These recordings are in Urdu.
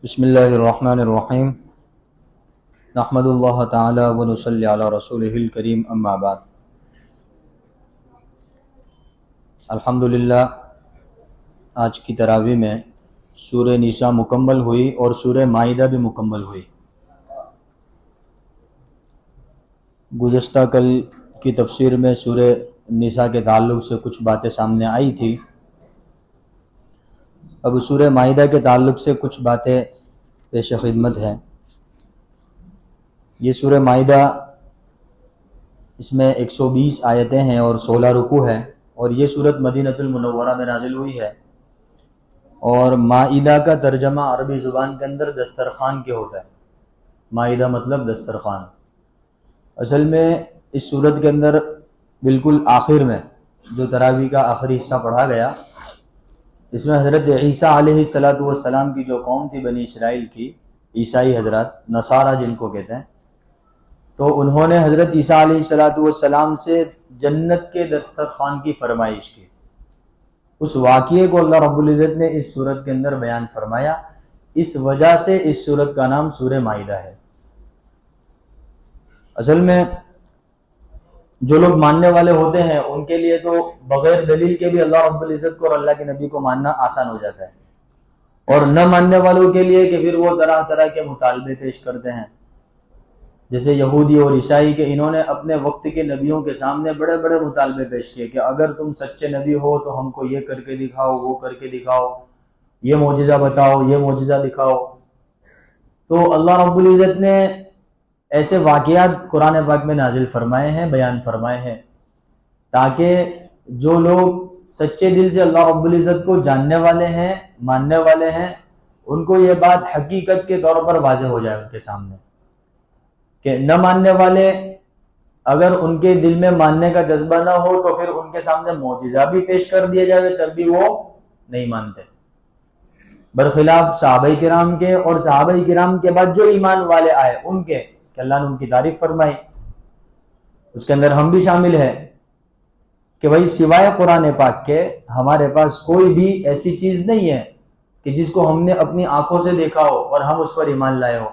بسم اللہ الرحمن الرحیم نحمد اللہ تعالی و نصلی علی رسولہ الکریم اما بعد۔ الحمدللہ آج کی تراویح میں سورہ نساء مکمل ہوئی اور سورہ مائدہ بھی مکمل ہوئی۔ گزشتہ کل کی تفسیر میں سورہ نساء کے تعلق سے کچھ باتیں سامنے آئی تھی، اب سورہ مائدہ کے تعلق سے کچھ باتیں پیش خدمت ہے۔ یہ سورہ مائدہ، اس میں 120 آیتیں ہیں اور 16 رکوع ہے، اور یہ سورت مدینہ المنورہ میں نازل ہوئی ہے۔ اور مائدہ کا ترجمہ عربی زبان کے اندر دسترخوان کے ہوتا ہے۔ مائدہ مطلب دسترخوان۔ اصل میں اس سورت کے اندر بالکل آخر میں جو تراویح کا آخری حصہ پڑھا گیا، اس میں حضرت عیسیٰ علیہ السلام کی جو قوم تھی بنی اسرائیل کی، عیسائی حضرات، نصارہ جن کو کہتے ہیں، تو انہوں نے حضرت عیسیٰ علیہ السلام سے جنت کے دسترخوان کی فرمائش کی تھی۔ اس واقعے کو اللہ رب العزت نے اس سورت کے اندر بیان فرمایا، اس وجہ سے اس سورت کا نام سورہ مائدہ ہے۔ اصل میں جو لوگ ماننے والے ہوتے ہیں ان کے لیے تو بغیر دلیل کے بھی اللہ رب العزت کو اور اللہ کے نبی کو ماننا آسان ہو جاتا ہے، اور نہ ماننے والوں کے لیے کہ پھر وہ طرح طرح کے مطالبے پیش کرتے ہیں، جیسے یہودی اور عیسائی کے انہوں نے اپنے وقت کے نبیوں کے سامنے بڑے بڑے مطالبے پیش کیے کہ اگر تم سچے نبی ہو تو ہم کو یہ کر کے دکھاؤ، وہ کر کے دکھاؤ، یہ معجزہ بتاؤ، یہ معجزہ دکھاؤ۔ تو اللہ رب العزت نے ایسے واقعات قرآن پاک میں نازل فرمائے ہیں، بیان فرمائے ہیں، تاکہ جو لوگ سچے دل سے اللہ رب العزت کو جاننے والے ہیں، ماننے والے ہیں، ان کو یہ بات حقیقت کے طور پر واضح ہو جائے ان کے سامنے، کہ نہ ماننے والے اگر ان کے دل میں ماننے کا جذبہ نہ ہو تو پھر ان کے سامنے معجزہ بھی پیش کر دیا جائے تب بھی وہ نہیں مانتے، برخلاف صحابہ کرام کے، اور صحابہ کرام کے بعد جو ایمان والے آئے ان کے، کہ اللہ نے ان کی تعریف فرمائی، اس کے اندر ہم بھی شامل ہیں، کہ بھائی سوائے قرآن پاک کے ہمارے پاس کوئی بھی ایسی چیز نہیں ہے کہ جس کو ہم نے اپنی آنکھوں سے دیکھا ہو اور ہم اس پر ایمان لائے ہو۔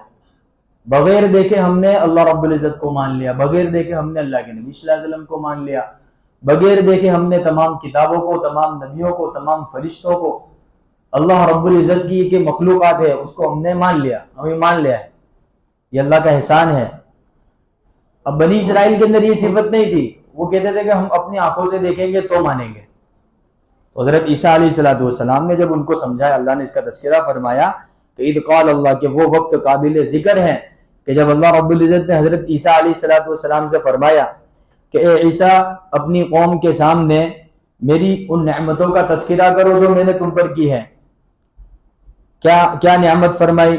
بغیر دیکھے ہم نے اللہ رب العزت کو مان لیا، بغیر دیکھے ہم نے اللہ کے نبی صلی اللہ علیہ وسلم کو مان لیا، بغیر دیکھے ہم نے تمام کتابوں کو، تمام نبیوں کو، تمام فرشتوں کو، اللہ رب العزت کی کہ مخلوقات ہے اس کو ہم نے مان لیا، ہمیں مان لیا ہے، یہ اللہ کا احسان ہے۔ اب بنی اسرائیل کے اندر یہ صفت نہیں تھی، وہ کہتے تھے کہ ہم اپنی آنکھوں سے دیکھیں گے تو مانیں گے۔ حضرت عیسیٰ علیہ السلام نے جب ان کو سمجھایا، اللہ نے اس کا تذکرہ فرمایا کہ اذ قال اللہ، کہ وہ وقت قابل ذکر ہے کہ جب اللہ رب العزت نے حضرت عیسیٰ علیہ السلام سے فرمایا کہ اے عیسیٰ اپنی قوم کے سامنے میری ان نعمتوں کا تذکرہ کرو جو میں نے تم پر کی ہے۔ کیا نعمت فرمائی؟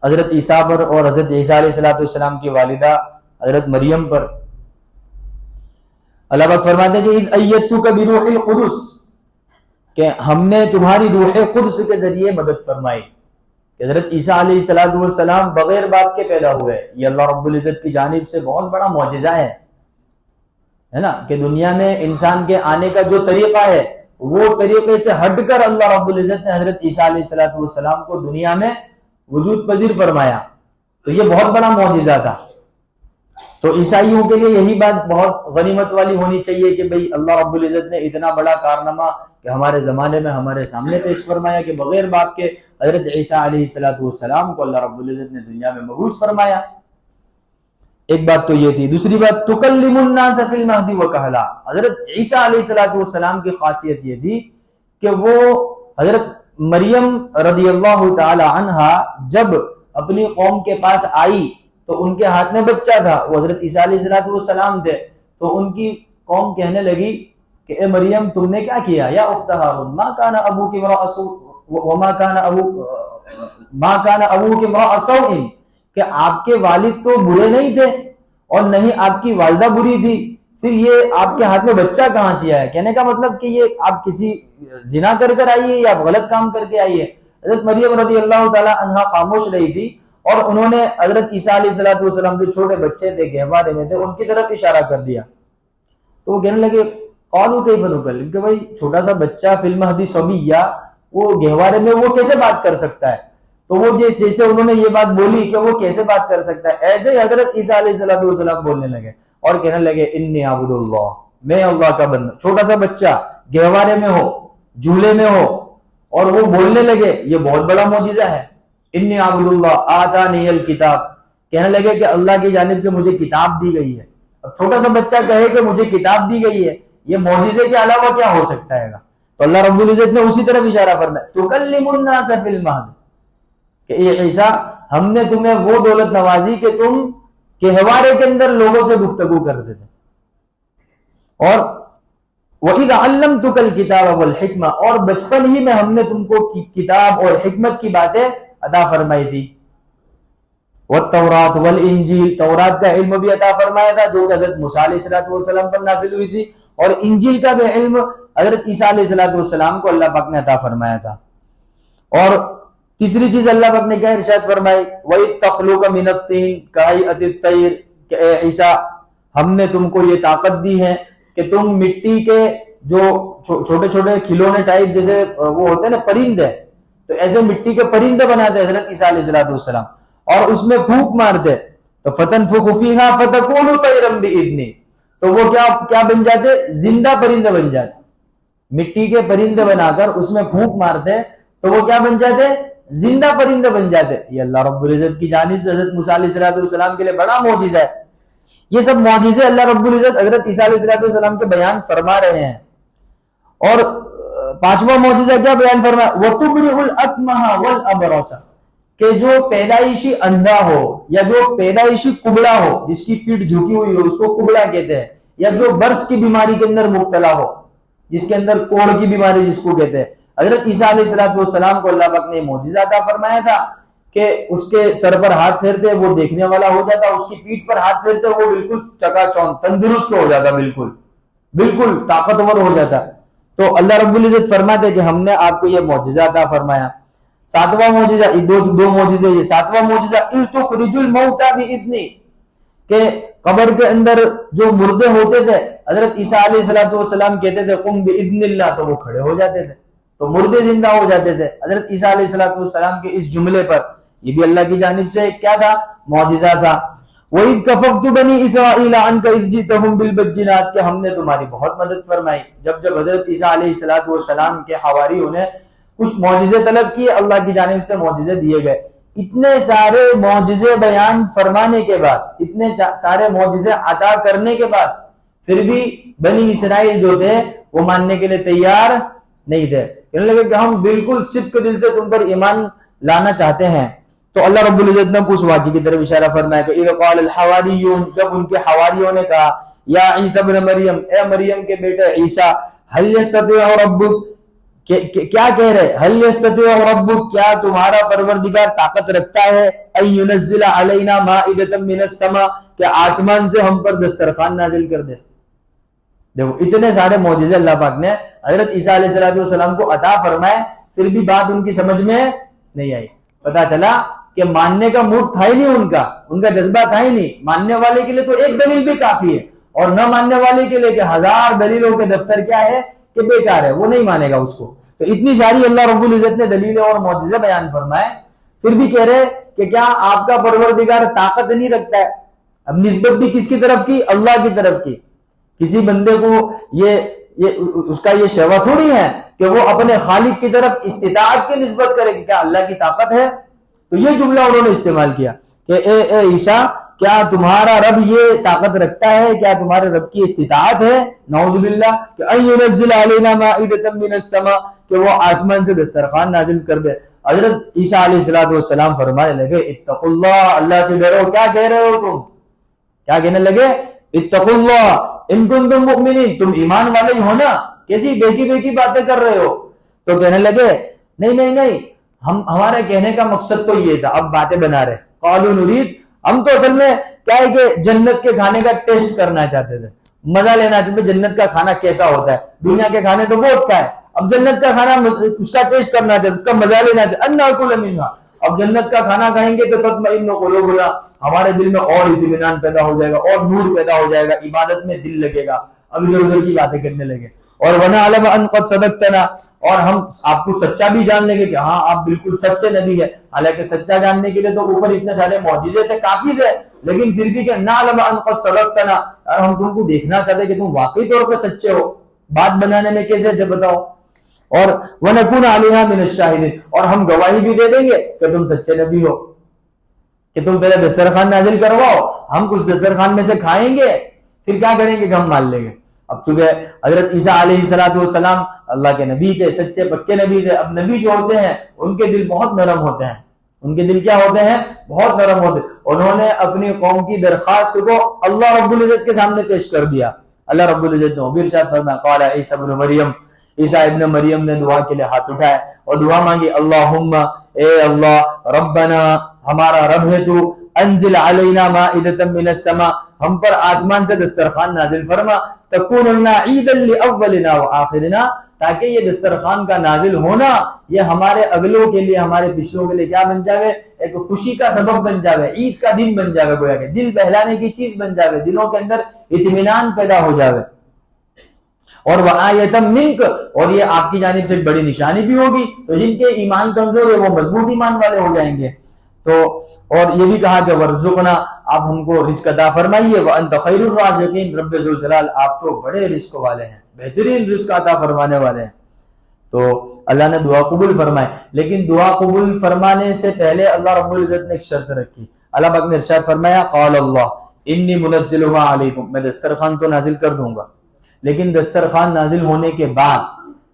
حضرت عیسیٰ پر اور حضرت عیسیٰ علیہ السلام کی والدہ حضرت مریم پر۔ اللہ پاک فرماتے ہیں کہ اذ ایدتک بروح القدس، کہ ہم نے تمہاری روح قدس کے ذریعے مدد فرمائی، کہ حضرت عیسیٰ علیہ السلام بغیر باپ کے پیدا ہوئے۔ یہ اللہ رب العزت کی جانب سے بہت بڑا معجزہ ہے نا، کہ دنیا میں انسان کے آنے کا جو طریقہ ہے وہ طریقے سے ہٹ کر اللہ رب العزت نے حضرت عیسیٰ علیہ السلام کو دنیا میں وجود پذیر فرمایا، تو یہ بہت بڑا معجزہ تھا۔ تو عیسائیوں کے لیے یہی بات بہت غنیمت والی ہونی چاہیے کہ بھئی اللہ رب العزت نے اتنا بڑا کارنامہ کہ ہمارے زمانے میں ہمارے سامنے پیش فرمایا، کہ بغیر باپ کے حضرت عیسیٰ علیہ السلام کو اللہ رب العزت نے دنیا میں مبعوث فرمایا۔ ایک بات تو یہ تھی۔ دوسری بات، تکلم الناس فی المہد وکہلا، حضرت عیسیٰ علیہ السلام کی خاصیت یہ تھی کہ وہ حضرت مریم رضی اللہ تعالی عنہا جب اپنی قوم کے پاس آئی تو ان کے ہاتھ میں بچہ تھا، وہ حضرت عیسیٰ علیہ السلام تھے، تو ان کی قوم کہنے لگی کہ اے مریم تم نے کیا کیا، یا اخت ہارون ما کان ابوک امرأ سوء وما کان ابوک امرأ سوء، کہ آپ کے والد تو برے نہیں تھے اور نہ ہی آپ کی والدہ بری تھی، پھر یہ آپ کے ہاتھ میں بچہ کہاں سے آیا؟ کہنے کا مطلب کہ یہ آپ کسی زنا کر آئی ہے یا آپ غلط کام کر کے آئی ہے۔ حضرت مریم رضی اللہ تعالی عنہا خاموش رہی تھی، اور انہوں نے حضرت عیسیٰ علیہ السلام جو چھوٹے بچے تھے، گہوارے میں تھے، ان کی طرف اشارہ کر دیا، تو وہ کہنے لگے قالوا کیف نکلم، کہ بھائی چھوٹا سا بچہ فی المہد صبیہ، وہ گہوارے میں وہ کیسے بات کر سکتا ہے؟ تو وہ جیسے انہوں نے یہ بات بولی کہ وہ کیسے بات کر سکتا ہے، ایسے ہی حضرت عیسیٰ علیہ السلام بولنے لگے اور کہنے لگے انی عبد اللہ، میں اللہ کا بندہ۔ چھوٹا سا بچہ گہوارے میں ہو، جھولے میں ہو، اور وہ بولنے لگے، یہ بہت بڑا معجزہ ہے۔ انی عبد اللہ آتانی الکتاب، کہنے لگے کہ اللہ کی جانب سے مجھے کتاب دی گئی ہے۔ اب چھوٹا سا بچہ کہے کہ مجھے کتاب دی گئی ہے، یہ معجزے کے علاوہ کیا ہو سکتا ہے گا؟ تو اللہ رب العزت نے اسی طرف اشارہ فرمایا تکلم الناس فی المہد، کہ اے عیسیٰ ہم نے تمہیں وہ دولت نوازی کہ تم گہوارے کے اندر لوگوں سے گفتگو کرتے تھے، اور وَإِذْ عَلَّمْتُكَ الْكِتَابَ وَالْحِکْمَةَ، اور بچپن ہی میں ہم نے تم کو کتاب اور حکمت کی باتیں عطا فرمائی تھی۔ وَالتَّوْرَاةُ وَالْإِنجِيلَ، تورات کا علم بھی عطا فرمایا تھا جو کہ حضرت موسیٰ علیہ السلام پر نازل ہوئی تھی، اور انجیل کا بھی علم حضرت عیسیٰ علیہ السلام کو اللہ پاک نے عطا فرمایا تھا۔ اور تیسری چیز اللہ پاک نے کیا ارشاد فرمائی، وَإِذْ تَخْلُقُ مِنَ الطِّينِ كَهَيْئَةِ الطَّيْرِ، کہ اے عیسیٰ ہم نے تم کو یہ طاقت دی ہے کہ تم مٹی کے جو چھوٹے چھوٹے کھلونے ٹائپ جیسے وہ ہوتے ہیں نا پرندے، تو ایسے مٹی کے پرندے بناتے حضرت عیسیٰ علیہ السلام، اور اس میں پھونک مارتے تو فَتَنْفُخُ فِيهَا فَتَكُونُ طَيْرًا بِإِذْنِهِ، تو وہ کیا بن جاتے؟ زندہ پرندے بن جاتے۔ مٹی کے پرندے بنا کر اس میں پھونک مارتے تو وہ کیا بن جاتے؟ زندہ پرندے بن جاتے۔ یہ اللہ رب العزت کی جانب سے حضرت موسیٰ علیہ السلام کے لیے بڑا معجزہ ہے۔ یہ سب معجزے اللہ رب العزت حضرت عیسیٰ علیہ السلام کے بیان فرما رہے ہیں۔ اور پانچواں معجزہ کیا بیان فرمایا؟ وَتُبْرِئُ الْأَكْمَحَ وَالْأَبْرَصَ، کہ جو پیدائشی اندھا ہو یا جو پیدائشی کبڑا ہو، جس کی پیٹھ جھکی ہوئی ہو اس کو کبڑا کہتے ہیں، یا جو برس کی بیماری کے اندر مبتلا ہو، جس کے اندر کوڑ کی بیماری جس کو کہتے ہیں، حضرت عیسیٰ علیہ السلام کو اللہ پاک نے معجزہ عطا فرمایا تھا کہ اس کے سر پر ہاتھ پھیرتے وہ دیکھنے والا ہو جاتا، اس کی پیٹھ پر ہاتھ پھیرتے وہ بالکل چکا چوند تندرست ہو جاتا، بالکل طاقتور ہو جاتا۔ تو اللہ رب العزت فرماتے کہ ہم نے آپ کو یہ معجزہ عطا فرمایا۔ ساتواں معجزہ، دو معجزے، یہ ساتواں معجزہ اِذْ تُخْرِجُ الْمَوْتَى بِإِذْنِی، کہ قبر کے اندر جو مردے ہوتے تھے حضرت عیسیٰ علیہ السلام کہتے تھے قُم بِإِذْنِ اللَّهِ، تو وہ کھڑے ہو جاتے تھے، تو مردے زندہ ہو جاتے تھے حضرت عیسیٰ علیہ السلام کے اس جملے پر۔ یہ بھی اللہ کی جانب سے کیا تھا؟ معجزہ تھا۔ وَإِذْ كَفَفْتُ بَنِي إِسْرَائِيلَ عَنْكَ إِذْ جِئْتَهُمْ بِالْبَيِّنَاتِ، کہ ہم نے تمہاری بہت مدد فرمائی جب حضرت عیسیٰ علیہ السلام کے حواریوں نے کچھ معجزے طلب کیے، اللہ کی جانب سے معجزے دیے گئے۔ اتنے سارے معجزے بیان فرمانے کے بعد، اتنے سارے معجزے عطا کرنے کے بعد، پھر بھی بنی اسرائیل جو تھے وہ ماننے کے لیے تیار نہیں تھے، کہنے لگے کہ ہم بالکل صدق دل سے تم پر ایمان لانا چاہتے ہیں۔ تو اللہ رب العزت نے اس واقعے کی طرف اشارہ فرمایا کہ اذ قال الحواریون، جب ان کے حواریوں نے کہا یا عیسیٰ ابن مریم، اے مریم کے بیٹے عیسیٰ، هل يستطيع ربک، کیا کہہ رہے؟ هل يستطيع ربک، کیا تمہارا پروردگار طاقت رکھتا ہے ان ينزل علینا مائدۃ من السماء، کہ آسمان سے ہم پر دسترخوان نازل کر دے۔ دیکھو اتنے سارے معجزے اللہ پاک نے حضرت عیسیٰ علیہ السلام کو عطا فرمائے، پھر بھی بات ان کی سمجھ میں نہیں آئی۔ پتا چلا کہ ماننے کا موڈ تھا ہی نہیں ان کا جذبہ تھا ہی نہیں۔ ماننے والے کے لیے تو ایک دلیل بھی کافی ہے، اور نہ ماننے والے کے لیے کہ ہزار دلیلوں کے دفتر کیا ہے کہ بیکار ہے، وہ نہیں مانے گا اس کو۔ تو اتنی ساری اللہ رب العزت نے دلیلیں اور معجزے بیان فرمائے، پھر بھی کہہ رہے کہ کیا آپ کا پروردگار طاقت نہیں رکھتا ہے؟ اب نسبت بھی کس کی طرف کی؟ اللہ کی طرف کی۔ کسی بندے کو یہ اس کا یہ شیوا تھوڑی ہے کہ وہ اپنے خالق کی طرف استطاعت کی نسبت کرے کہ کیا اللہ کی طاقت ہے؟ تو یہ جملہ انہوں نے استعمال کیا کہ اے عیسیٰ، کیا تمہارا رب یہ طاقت رکھتا ہے؟ کیا تمہارے رب کی استطاعت ہے؟ نعوذ باللہ، کہ ان ينزل علینا مائدۃ من السماء، کہ وہ آسمان سے دسترخوان نازل کر دے۔ حضرت عیسیٰ علیہ السلام فرمانے لگے اتقوا اللہ، اللہ سے ڈرو۔ کیا کہہ رہے ہو تم؟ کیا کہنے لگے؟ اتقوا اللہ ان کنتم مؤمنین، تم ایمان والے ہی ہو نا، کیسی بیکی باتیں کر رہے ہو؟ تو کہنے لگے نہیں، ہمارے کہنے کا مقصد تو یہ تھا، اب باتیں بنا رہے۔ قالوا نرید، ہم تو اصل میں کیا ہے کہ جنت کے کھانے کا ٹیسٹ کرنا چاہتے تھے، مزہ لینا چاہتے، جنت کا کھانا کیسا ہوتا ہے، دنیا کے کھانے تو بہت کھائے، اب جنت کا کھانا اس کا ٹیسٹ کرنا چاہتے، اس کا مزہ لینا چاہتے۔ ان ناکل منھا، اب جنت کا کھانا کھائیں گے تو تطمئن قلوبنا، ہمارے دل میں اور اطمینان پیدا ہو جائے گا، اور نور پیدا ہو جائے گا، عبادت میں دل لگے گا، اب ادھر ادھر کی باتیں کرنے لگے۔ اور وَنَعْلَمَ أَنْ قَدْ صَدَقْتَنَا، اور ہم آپ کو سچا بھی جان لیں گے کہ ہاں آپ بالکل سچے نبی ہے. حالانکہ سچا جاننے کے لیے تو اوپر اتنے سارے معجزے تھے، کافی تھے، لیکن پھر بھی کہ نَعْلَمَ أَنْ قَدْ صَدَقْتَنَا، اور ہم تم کو دیکھنا چاہتے کہ تم واقعی طور پہ سچے ہو. بات بنانے میں کیسے تھے بتاؤ. اور وَنَكُونَ عَلَيْهَا مِنَ الشَّاهِدِينَ، اور ہم گواہی بھی دے دیں گے کہ تم سچے نبی ہو، کہ تم پہلے دسترخوان نازل کرواؤ، ہم کچھ دسترخوان میں سے کھائیں گے، پھر کیا کریں گے کہ ہم مان لیں گے. اب چونکہ حضرت عیسیٰ علیہ السلام اللہ کے نبی تھے، سچے پکے نبی تھے. اب نبی جو ہوتے ہیں ان کے دل بہت نرم ہوتے ہیں، ان کے دل کیا ہوتے ہیں؟ بہت نرم ہوتے ہیں. انہوں نے اپنی قوم کی درخواست کو اللہ رب العزت کے سامنے پیش کر دیا. اللہ رب العزت نے وہ بھی ارشاد فرمایا قال عیسی ابن مریم، عیسیٰ ابن مریم نے دعا کے لیے ہاتھ اٹھایا اور دعا مانگی اللہم، اے اللہ، ربنا، ہمارا رب ہے تو، انزل علینا مائدۃ من السماء، ہم پر آسمان سے دسترخوان نازل فرما، تکون لنا عیدا لاولنا وآخرنا، تاکہ یہ دسترخوان کا نازل ہونا یہ ہمارے اگلوں کے لیے، ہمارے پچھلوں کے لیے کیا بن جاوے؟ ایک خوشی کا سبب بن جاوے، عید کا دن بن جاوے، گویا کہ دل بہلانے کی چیز بن جاوے، دلوں کے اندر اطمینان پیدا ہو جاوے. اور وآیۃ منک، اور یہ آپ کی جانب سے ایک بڑی نشانی بھی ہوگی، تو جن کے ایمان کمزور ہے وہ مضبوط ایمان والے ہو جائیں گے. تو اور یہ بھی کہا کہ ورزقنا، آپ ہم کو رزق عطا فرمائیے، وانت خیر الرازقین، رب ذوالجلال آپ تو بڑے رزق والے ہیں، بہترین رزق عطا فرمانے والے ہیں. تو اللہ نے دعا قبول فرمائے، لیکن دعا قبول فرمانے سے پہلے اللہ رب العزت نے ایک شرط رکھی. اللہ پاک نے ارشاد فرمایا قال اللہ انی منزلها علیکم، میں دسترخوان تو نازل کر دوں گا، لیکن دسترخوان نازل ہونے کے بعد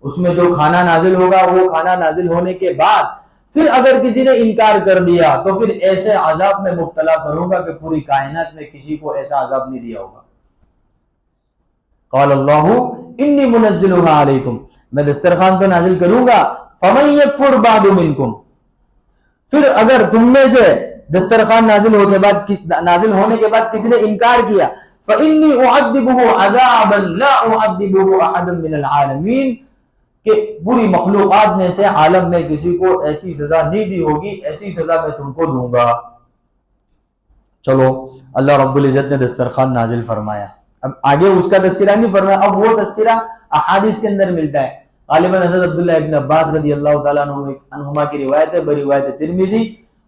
اس میں جو کھانا نازل ہوگا وہ کھانا نازل ہونے کے بعد پھر اگر کسی نے انکار کر دیا تو پھر ایسے عذاب میں مبتلا کروں گا کہ پوری کائنات میں کسی کو ایسا عذاب نہیں دیا ہوگا. قال اللہ انی منزلها علیکم، میں دسترخوان تو نازل کروں گا، فمن یکفر بعد منکم، پھر اگر تم میں سے دسترخوان نازل ہونے کے بعد کسی نے انکار کیا، فإنی اعذبه عذابا لا اعذبه احدا من العالمین، کہ پوری مخلوقات میں سے عالم میں کسی کو ایسی سزا نہیں دی ہوگی، ایسی سزا میں تم کو دوں گا. چلو اللہ رب العزت نے دسترخوان نازل فرمایا. اب آگے اس کا تذکرہ نہیں فرمایا، اب وہ تذکرہ احادیث کے اندر ملتا ہے. غالباً حضرت عبداللہ ابن عباس رضی اللہ تعالیٰ عنہما کی روایت ہے، بروایت ترمذی.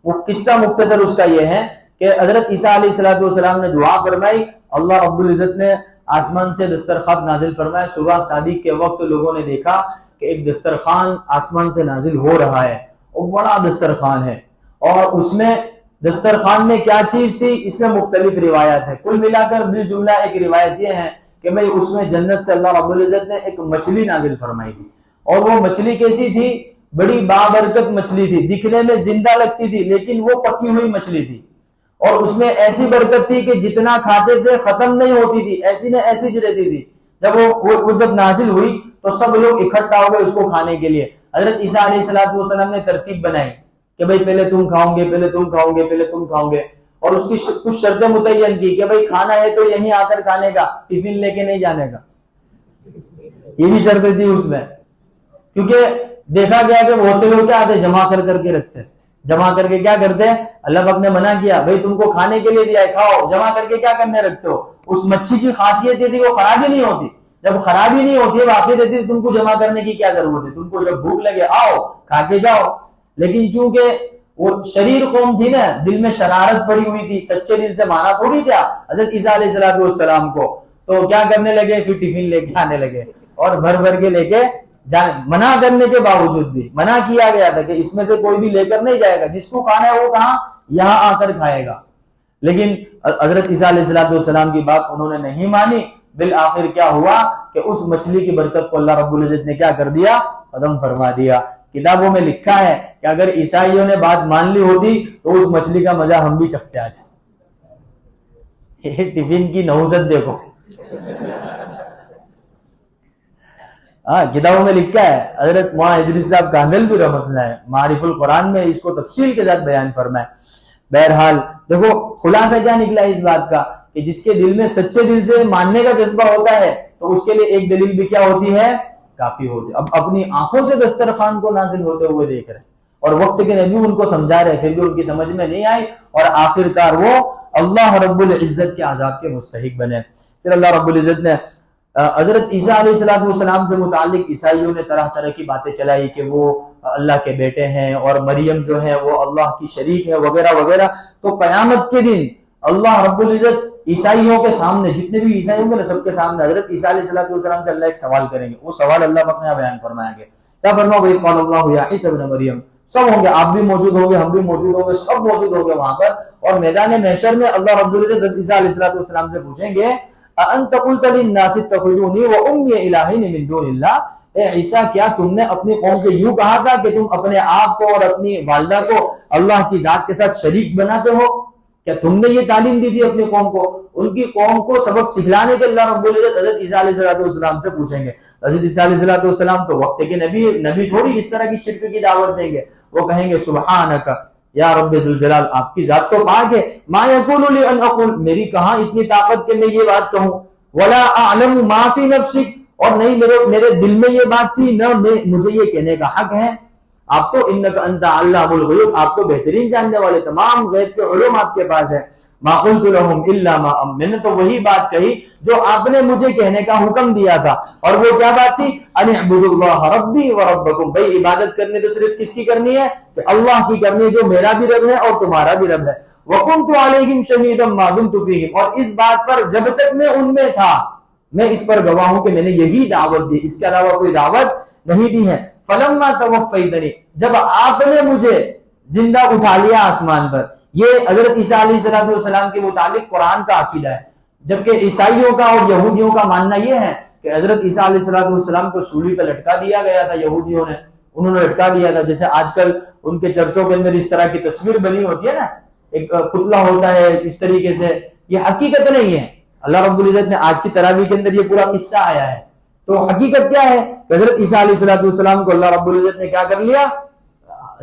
وہ قصہ مختصر اس کا یہ ہے کہ حضرت عیسیٰ علیہ السلام نے دعا فرمائی، اللہ رب العزت نے آسمان سے دسترخوان نازل فرمایا. صبح صادق کے وقت لوگوں نے دیکھا کہ ایک دسترخوان آسمان سے نازل ہو رہا ہے، اور بڑا دسترخوان ہے، اور اس میں دسترخوان میں کیا چیز تھی اس میں مختلف روایات ہیں. کل ملا کر بالجملہ ایک روایت یہ ہے کہ بھئی اس میں جنت سے اللہ رب العزت نے ایک مچھلی نازل فرمائی تھی، اور وہ مچھلی کیسی تھی؟ بڑی بابرکت مچھلی تھی، دکھنے میں زندہ لگتی تھی لیکن وہ پکی ہوئی مچھلی تھی، اور اس میں ایسی برکت تھی کہ جتنا کھاتے تھے ختم نہیں ہوتی تھی، ایسی نہ ایسی رہتی تھی. جب وہ جب نازل ہوئی تو سب لوگ اکٹھا ہو گئے اس کو کھانے کے لیے. حضرت عیسیٰ علیہ السلام نے ترتیب بنائی کہ بھئی پہلے تم کھاؤ گے، پہلے تم کھاؤ گے، پہلے تم کھاؤ گے، اور اس کی کچھ شرطیں متعین کی کہ بھئی کھانا ہے تو یہیں آ کر کھانے کا، ٹفن لے کے نہیں جانے کا. یہ بھی شرطیں تھی اس میں، کیونکہ دیکھا گیا کہ بہت سے لوگ کیا آتے جمع کر کے رکھتے، جمع کر کے کیا کرتے ہیں؟ اللہ پاک نے منع کیا بھئی تم کو کھانے کے لیے دیا ہے کھاؤ، جمع کر کے کیا کرنے رکھتے ہو؟ اس مچھلی کی خاصیت یہ تھی وہ خرابی نہیں ہوتی، جب خرابی نہیں ہوتی باقی رہتی ہے تم کو جمع کرنے کی کیا ضرورت ہے؟ تم کو جب بھوک لگے آؤ کھا کے جاؤ. لیکن چونکہ وہ شریر قوم تھی نا، دل میں شرارت پڑی ہوئی تھی، سچے دل سے مانا تھوڑی تھا حضرت عیسیٰ علیہ السلام کو، تو کیا کرنے لگے؟ پھر ٹفن لے کے آنے لگے اور بھر کے لے کے جانے. منع کرنے کے باوجود بھی منع کیا گیا تھا کہ اس میں سے کوئی بھی لے کر نہیں جائے گا، جس کو کھانا ہے وہ کہاں؟ یہاں آ کر کھائے گا. لیکن حضرت عیسیٰ علیہ السلام کی بات انہوں نے نہیں مانی. بالآخر کیا ہوا کہ اس مچھلی کی برکت کو اللہ رب العزت نے کیا کر دیا؟ ختم فرما دیا. کتابوں میں لکھا ہے کہ اگر عیسائیوں نے بات مان لی ہوتی تو اس مچھلی کا مزہ ہم بھی چکھتے آج. ٹفن کی نحوست دیکھو. ہاں کتابوں میں لکھا ہے. حضرت مولانا ادریس صاحب کاندھلوی رحمۃ اللہ علیہ معارف القرآن میں اس کو تفصیل کے ساتھ بیان فرمائے. بہرحال دیکھو خلاصہ کیا نکلا اس بات کا کہ جس کے دل میں سچے دل سے ماننے کا جذبہ ہوتا ہے تو اس کے لیے ایک دلیل بھی کیا ہوتی ہے؟ کافی ہوتی ہے. اب اپنی آنکھوں سے دسترخوان کو نازل ہوتے ہوئے دیکھ رہے اور وقت کے نبی ان کو سمجھا رہے، پھر بھی ان کی سمجھ میں نہیں آئی اور آخرکار وہ اللہ رب العزت کے عذاب کے مستحق بنے. پھر اللہ رب العزت نے حضرت عیسیٰ علیہ السلام سے متعلق عیسائیوں نے طرح طرح کی باتیں چلائی کہ وہ اللہ کے بیٹے ہیں اور مریم جو ہے وہ اللہ کی شریک ہے وغیرہ وغیرہ. تو قیامت کے دن اللہ رب العزت عیسائیوں کے سامنے، جتنے بھی عیسائی ہوں گے نا، سب کے سامنے حضرت عیسیٰ علیہ السلام سے اللہ ایک سوال کریں گے. وہ سوال اللہ اپنے یہاں بیان فرمائیں گے. کیا فرماؤ بھائی؟ قال اللہ یا عیسی ابن مریم. سب ہوں گے، آپ بھی موجود ہوں گے، ہم بھی موجود ہوں گے، سب موجود ہوں گے وہاں پر. اور میدان محشر میں اللہ رب العزت عیسیٰ علیہ السلام سے پوچھیں گے انت قلت للناس اتخذونی وامي الہین من دون اللہ. اے عیسیٰ، کیا تم نے اپنی قوم سے یوں کہا تھا کہ تم اپنے آپ کو اور اپنی والدہ کو اللہ کی ذات کے ساتھ شریک بناتے ہو؟ کیا تم نے یہ تعلیم دی تھی اپنی قوم کو؟ ان کی قوم کو سبق سکھلانے کے اللہ رب العزت حضرت عیسیٰ علیہ السلام سے پوچھیں گے. حضرت عیسیٰ علیہ السلام تو وقت کے نبی تھوڑی اس طرح کی شرک کی دعوت دیں گے. وہ کہیں گے سبحانک یا رب ذوالجلال، آپ کی ذات تو پاک ہے. ما یکون لی ان اقول، میری کہاں اتنی طاقت کہ میں یہ بات کہوں. ولا اعلم ما فی نفسک، اور نہیں میرے دل میں یہ بات تھی، نہ مجھے یہ کہنے کا حق ہے. آپ تو انک انت علام الغیوب، آپ تو بہترین جاننے والے، تمام غیب کے علوم آپ کے پاس ہے. ما قلت لهم الا ما، میں نے تو وہی بات کہی جو آپ نے مجھے کہنے کا حکم دیا تھا. اور وہ کیا بات تھی؟ ان اعبدوا اللہ ربی وربکم. بھائی عبادت کرنی تو صرف کس کی کرنی ہے؟ کہ اللہ کی کرنی ہے، جو میرا بھی رب ہے اور تمہارا بھی رب ہے. وکنت علیہم شہیدا ما دمت فیہم، اور اس بات پر جب تک میں ان میں تھا میں اس پر گواہ ہوں کہ میں نے یہی دعوت دی، اس کے علاوہ کوئی دعوت نہیں دی ہے. فلما توفیتنی، جب آپ نے مجھے زندہ اٹھا لیا آسمان پر. یہ حضرت عیسیٰ علیہ السلام کے متعلق قرآن کا عقیدہ ہے. جبکہ عیسائیوں کا اور یہودیوں کا ماننا یہ ہے کہ حضرت عیسیٰ علیہ السلام کو سولی پہ لٹکا دیا گیا تھا. یہودیوں نے انہوں نے لٹکا دیا تھا. جیسے آج کل ان کے چرچوں کے اندر اس طرح کی تصویر بنی ہوتی ہے نا، ایک پتلا ہوتا ہے اس طریقے سے. یہ حقیقت نہیں ہے. اللہ رب العزت نے آج کی تراویح کے اندر یہ پورا قصہ آیا ہے. تو حقیقت کیا ہے کہ حضرت عیسیٰ علیہ السلام کو اللہ رب العزت نے کیا کر لیا؟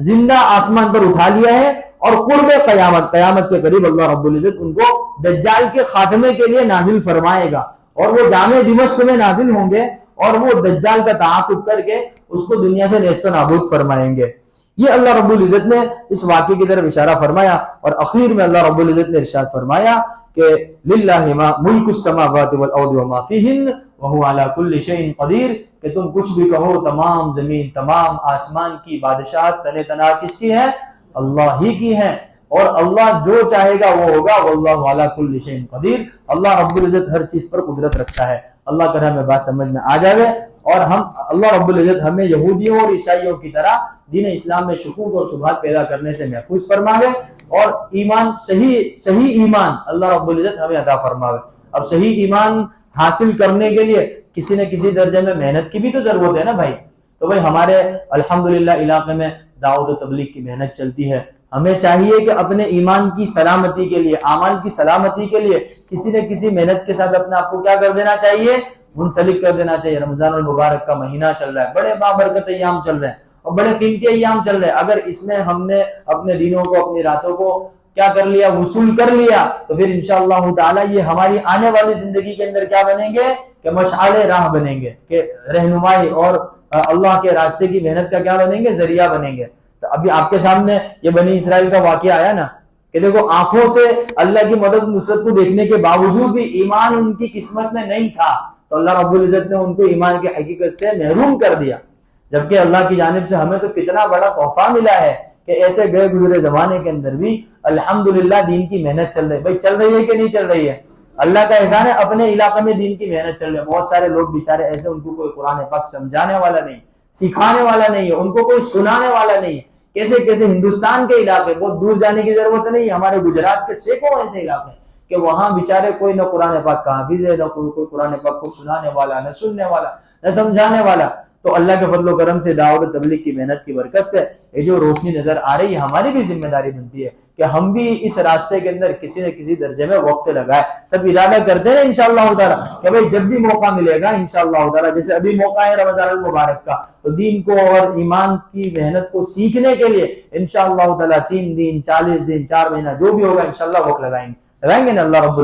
زندہ آسمان پر اٹھا لیا ہے. اور قرب قیامت کے قریب اللہ رب العزت ان کو دجال کے خاتمے کے لیے نازل فرمائے گا. اور وہ جامع دمشق میں نازل ہوں گے اور وہ دجال کا تعاقب کر کے اس کو دنیا سے نیست و نابود فرمائیں گے. یہ اللہ رب العزت نے اس واقعے کی طرف اشارہ فرمایا. اور اخیر میں اللہ رب العزت نے ارشاد فرمایا کہ للہ ملک السماوات والارض وما فیہن وہو علی کل شیء قدیر، کہ تم کچھ بھی کہو تمام زمین تمام آسمان کی بادشاہت تنے تنہا کس کی ہے؟ اللہ ہی کی ہے. اور اللہ جو چاہے گا وہ ہوگا. واللہ علی کل شیء قدیر، اللہ رب العزت ہر چیز پر قدرت رکھتا ہے. اللہ کرے ہمیں بات سمجھ میں آ جائے اور ہم اللہ رب العزت ہمیں یہودیوں اور عیسائیوں کی طرح دین اسلام میں شکوک اور شبہات پیدا کرنے سے محفوظ فرماوے اور ایمان صحیح ایمان اللہ رب العزت ہمیں عطا فرماوے. اب صحیح ایمان حاصل کرنے کے لیے کسی نہ کسی درجے میں محنت کی بھی تو ضرورت ہے نا بھائی. تو بھائی ہمارے الحمدللہ علاقے میں دعوت و تبلیغ کی محنت چلتی ہے. ہمیں چاہیے کہ اپنے ایمان کی سلامتی کے لیے، اعمال کی سلامتی کے لیے کسی نہ کسی محنت کے ساتھ اپنے آپ کو کیا کر دینا چاہیے؟ منسلک کر دینا چاہیے. رمضان المبارک کا مہینہ چل رہا ہے، بڑے بابرکت ایام چل رہے ہیں اور بڑے قیمتی ایام چل رہے ہیں. اگر اس میں ہم نے اپنے دنوں کو اپنی راتوں کو کیا کر لیا؟ وصول کر لیا، تو پھر انشاءاللہ تعالی یہ ہماری آنے والی زندگی کے اندر کیا بنیں گے؟ کہ مشعل راہ بنیں گے، کہ رہنمائی اور اللہ کے راستے کی محنت کا کیا بنیں گے؟ ذریعہ بنیں گے. تو ابھی آپ کے سامنے یہ بنی اسرائیل کا واقعہ آیا نا کہ دیکھو آنکھوں سے اللہ کی مدد نصرت کو دیکھنے کے باوجود بھی ایمان ان کی قسمت میں نہیں تھا، تو اللہ رب العزت نے ان کو ایمان کی حقیقت سے محروم کر دیا. جبکہ اللہ کی جانب سے ہمیں تو کتنا بڑا تحفہ ملا ہے کہ ایسے گئے گزرے زمانے کے اندر بھی الحمدللہ دین کی محنت چل رہی ہے. بھائی چل رہی ہے کہ نہیں چل رہی ہے؟ اللہ کا احسان ہے، اپنے علاقے میں دین کی محنت چل رہی ہے. بہت سارے لوگ بیچارے ایسے، ان کو کوئی قرآن پاک سمجھانے والا نہیں، سکھانے والا نہیں ہے، ان کو کوئی سنانے والا نہیں ہے. کیسے ہندوستان کے علاقے، بہت دور جانے کی ضرورت نہیں، ہمارے گجرات کے سینکڑوں ایسے علاقے کہ وہاں بیچارے کوئی نہ قرآن پاک کا حافظ ہے، نہ کوئی قرآن پاک کو سنانے والا، نہ سننے والا، نہ سمجھانے والا. تو اللہ کے فضل و کرم سے دعوت تبلیغ کی محنت کی برکت سے یہ جو روشنی نظر آ رہی ہے، ہماری بھی ذمہ داری بنتی ہے کہ ہم بھی اس راستے کے اندر کسی نہ کسی درجے میں وقت لگائے. سب ارادہ کرتے ہیں انشاءاللہ تعالی کہ بھائی جب بھی موقع ملے گا انشاءاللہ تعالی، جیسے ابھی موقع ہے رمضان المبارک کا، تو دین کو اور ایمان کی محنت کو سیکھنے کے لیے انشاءاللہ تعالی 3 دن 40 دن 4 مہینہ جو بھی ہوگا انشاءاللہ وقت لگائیں گے نا. اللہ رب